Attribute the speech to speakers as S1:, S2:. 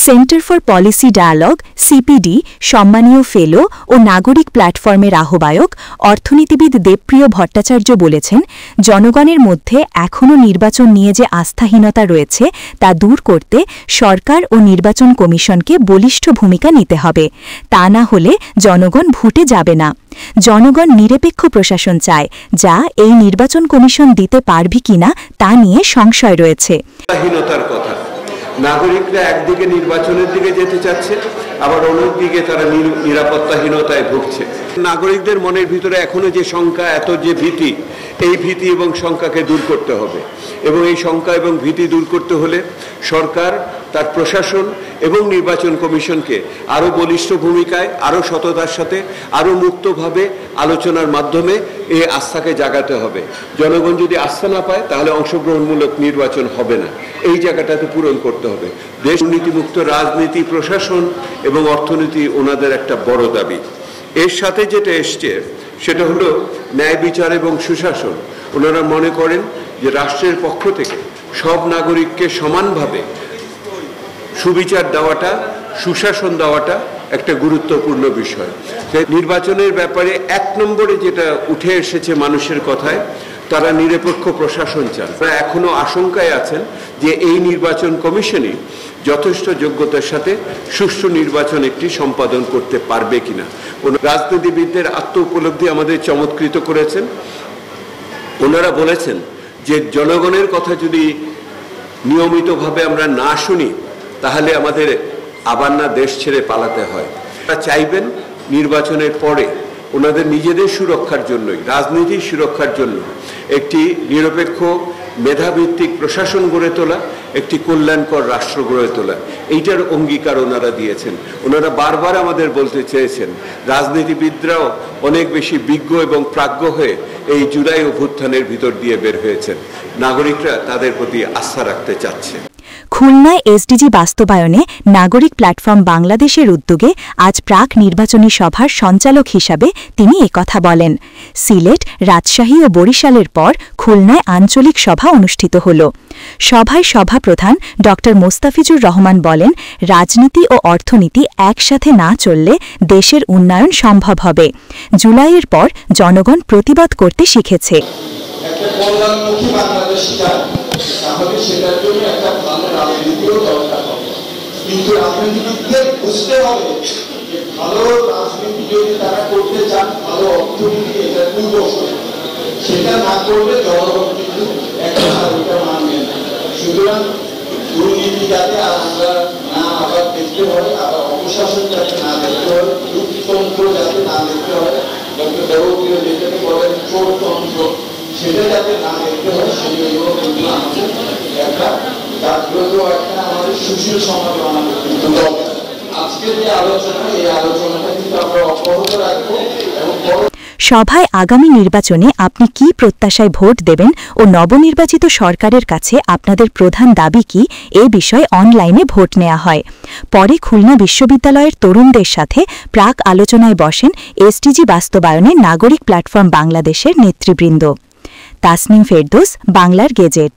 S1: Centre for Policy Dialogue CPD সম্মানীয় fellow ও নাগরিক প্ল্যাটফর্মের আহ্বায়ক অর্থনীতিবিদ দেবপ্রিয় ভট্টাচার্য বলেছেন, জনগণের মধ্যে এখনও নির্বাচন নিয়ে যে আস্থাহীনতা রয়েছে তা দূর করতে সরকার ও নির্বাচন কমিশনকে বলিষ্ঠ ভূমিকা নিতে হবে। তা না হলে জনগণ ভোটে যাবে না। জনগণ নিরপেক্ষ প্রশাসন চায়, যা এই নির্বাচন কমিশন দিতে পারবে কিনা তা নিয়ে সংশয় রয়েছে।
S2: নাগরিকরা একদিকে নির্বাচনের দিকে যেতে চাচ্ছে, আবার অন্যদিকে তারা নিরাপত্তাহীনতায় ভুগছে। নাগরিকদের মনের ভিতরে এখনো যে শঙ্কা, এত যে ভীতি, এই ভীতি এবং শঙ্কাকে দূর করতে হবে। এবং এই শঙ্কা এবং ভীতি দূর করতে হলে সরকার তার প্রশাসন এবং নির্বাচন কমিশনকে আরও বলিষ্ঠ ভূমিকায়, আরও সততার সাথে, আরও মুক্তভাবে আলোচনার মাধ্যমে এই আস্থাকে জাগাতে হবে। জনগণ যদি আস্থা না পায় তাহলে অংশগ্রহণমূলক নির্বাচন হবে না। এই জায়গাটাতে পূরণ করতে হবে। দেশ দুর্নীতিমুক্ত রাজনীতি, প্রশাসন এবং অর্থনীতি ওনাদের একটা বড় দাবি। এর সাথে যেটা এসছে সেটা হলো ন্যায় বিচার এবং সুশাসন। ওনারা মনে করেন যে রাষ্ট্রের পক্ষ থেকে সব নাগরিককে সমানভাবে সুবিচার দেওয়াটা, সুশাসন দেওয়াটা একটা গুরুত্বপূর্ণ বিষয়। নির্বাচনের ব্যাপারে 1 নম্বরে যেটা উঠে এসেছে মানুষের কথায়, তারা নিরপেক্ষ প্রশাসন চান। তারা এখনো আশঙ্কায় আছেন যে এই নির্বাচন কমিশনই যথেষ্ট যোগ্যতার সাথে সুষ্ঠু নির্বাচন একটি সম্পাদন করতে পারবে কিনা। রাজনীতিবিদদের আত্ম উপলব্ধি আমাদের চমৎকৃত করেছেন। ওনারা বলেছেন যে জনগণের কথা যদি নিয়মিতভাবে আমরা না শুনি তাহলে আমাদের আবার না দেশ ছেড়ে পালাতে হয়। তারা চাইবেন নির্বাচনের পরে ওনাদের নিজেদের সুরক্ষার জন্যই, রাজনীতির সুরক্ষার জন্য একটি নিরপেক্ষ মেধাভিত্তিক প্রশাসন গড়ে তোলা, একটি কল্যাণকর রাষ্ট্র গড়ে তোলা, এইটার অঙ্গীকার ওনারা দিয়েছেন। ওনারা বারবার আমাদের বলতে চেয়েছেন, রাজনীতিবিদরাও অনেক বেশি বিজ্ঞ এবং প্রাজ্ঞ হয়ে এই জুলাই অভ্যুত্থানের ভিতর দিয়ে বের হয়েছেন। নাগরিকরা তাদের প্রতি আস্থা রাখতে চাচ্ছে।
S1: খুলনায় এসডিজি বাস্তবায়নে নাগরিক প্ল্যাটফর্ম বাংলাদেশের উদ্যোগে আজ প্রাক নির্বাচনী সভার সঞ্চালক হিসাবে তিনি একথা বলেন। সিলেট, রাজশাহী ও বরিশালের পর খুলনায় আঞ্চলিক সভা অনুষ্ঠিত হল। সভায় সভাপ্রধান ড মোস্তাফিজুর রহমান বলেন, রাজনীতি ও অর্থনীতি একসাথে না চললে দেশের উন্নয়ন সম্ভব হবে। জুলাইয়ের পর জনগণ প্রতিবাদ করতে শিখেছে।
S3: তাহলে সেটার জন্য একটা ভালো রাজনীতিও দরকার হবে। কিন্তু রাজনীতিবিদকে বুঝতে হবে যে ভালো রাজনীতি যদি তারা করতে চান, ভালো অর্থনীতি এটা পূর্বশর্ত, সেটা না করলে জনগণ কিন্তু একটা ওইটা মানবে না। সুতরাং দুর্নীতি যাতে আমরা না আবার দেখতে হয়, আবার অপশাসন যাতে না দেখতে হয়, দুর্নীতিতন্ত্র যাতে না দেখতে হয়, ডক্টর দেবপ্রিয় যেটাকে বলেন চোরতন্ত্র, সেটা যাতে না দেখতে হয়, সেগুলো কিন্তু আমাদের একটা জাগ্রত একটা আমাদের সুশীল সমাজ বানানো কিন্তু দরকার। আজকে যে আলোচনা, এই আলোচনাটা কিন্তু আমরা অব্যাহত রাখবো এবং
S1: সভায় আগামী নির্বাচনে আপনি কি প্রত্যাশায় ভোট দেবেন ও নবনির্বাচিত সরকারের কাছে আপনাদের প্রধান দাবি কি, এ বিষয়ে অনলাইনে ভোট নেওয়া হয়। পরে খুলনা বিশ্ববিদ্যালয়ের তরুণদের সাথে প্রাক আলোচনায় বসেন এসডিজি বাস্তবায়নে নাগরিক প্ল্যাটফর্ম বাংলাদেশের নেতৃবৃন্দ। তাসনিম ফেরদৌস, বাংলার গেজেট।